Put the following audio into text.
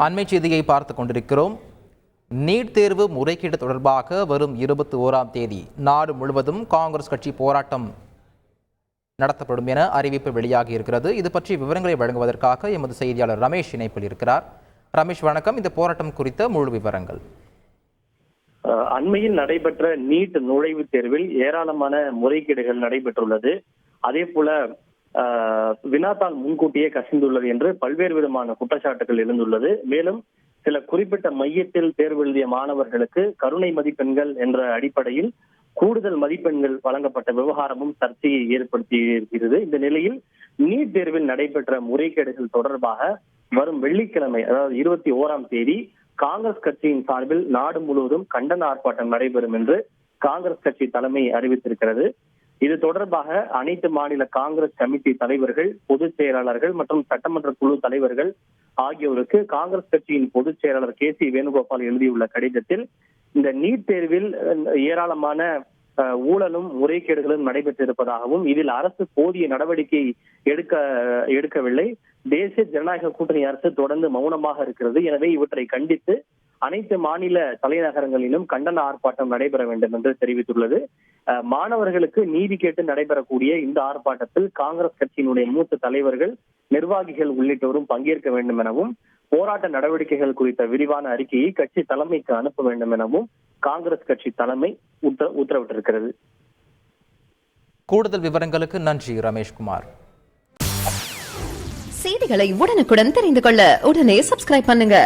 அண்மை செய்தியை பார்த்து கொண்டிருக்கிறோம். நீட் தேர்வு முறைகேடு தொடர்பாக வரும் 21ஆம் தேதி நாடு முழுவதும் காங்கிரஸ் கட்சி போராட்டம் நடத்தப்படும் என அறிவிப்பு வெளியாகி இருக்கிறது. இது பற்றி விவரங்களை வழங்குவதற்காக எமது செய்தியாளர் ரமேஷ் இணைப்பில் இருக்கிறார். ரமேஷ், வணக்கம். இந்த போராட்டம் குறித்த முழு விவரங்கள். அண்மையில் நடைபெற்ற நீட் நுழைவுத் தேர்வில் ஏராளமான முறைகேடுகள் நடைபெற்றுள்ளது. அதே போல வினாத்தாள் முன்கூட்டியே கசிந்துள்ளது என்று பல்வேறு விதமான குற்றச்சாட்டுகள் எழுந்துள்ளது. மேலும் சில குறிப்பிட்ட மையத்தில் தேர்வு எழுதிய மாணவர்களுக்கு கருணை மதிப்பெண்கள் என்ற அடிப்படையில் கூடுதல் மதிப்பெண்கள் வழங்கப்பட்ட விவகாரமும் சர்ச்சையை ஏற்படுத்தி இருக்கிறது. இந்த நிலையில் நீட் தேர்வில் நடைபெற்ற முறைகேடுகள் தொடர்பாக வரும் வெள்ளிக்கிழமை, அதாவது 21ஆம் தேதி காங்கிரஸ் கட்சியின் சார்பில் நாடு முழுவதும் கண்டன ஆர்ப்பாட்டம் நடைபெறும் என்று காங்கிரஸ் கட்சி தலைமை அறிவித்திருக்கிறது. இது தொடர்பாக அனைத்து மாநில காங்கிரஸ் கமிட்டி தலைவர்கள், பொதுச் செயலாளர்கள் மற்றும் சட்டமன்ற குழு தலைவர்கள் ஆகியோருக்கு காங்கிரஸ் கட்சியின் பொதுச் செயலாளர் KC வேணுகோபால் எழுதியுள்ள கடிதத்தில் இந்த நீட் தேர்வில் ஏராளமான ஊழலும் முறைகேடுகளும் நடைபெற்றிருப்பதாகவும் இதில் அரசு போதிய நடவடிக்கை எடுக்கவில்லை. தேசிய ஜனநாயக கூட்டணி அரசு தொடர்ந்து மௌனமாக இருக்கிறது. எனவே இவற்றை கண்டித்து அனைத்து மாநில தலைநகரங்களிலும் கண்டன ஆர்ப்பாட்டம் நடைபெற வேண்டும் என்று தெரிவித்துள்ளது. மாணவர்களுக்கு நீதி கேட்டு நடைபெறக்கூடிய இந்த ஆர்ப்பாட்டத்தில் காங்கிரஸ் கட்சியினுடைய மூத்த தலைவர்கள், நிர்வாகிகள் உள்ளிட்டோரும் பங்கேற்க வேண்டும் எனவும் போராட்ட நடவடிக்கைகள் குறித்த விரிவான அறிக்கையை கட்சி தலைமைக்கு அனுப்ப வேண்டும் எனவும் காங்கிரஸ் கட்சி தலைமை உத்தரவிட்டிருக்கிறது. கூடுதல் விவரங்களுக்கு நன்றி ரமேஷ்குமார். செய்திகளை உடனுக்குடன் தெரிந்து கொள்ள உடனே சப்ஸ்கிரைப் பண்ணுங்க.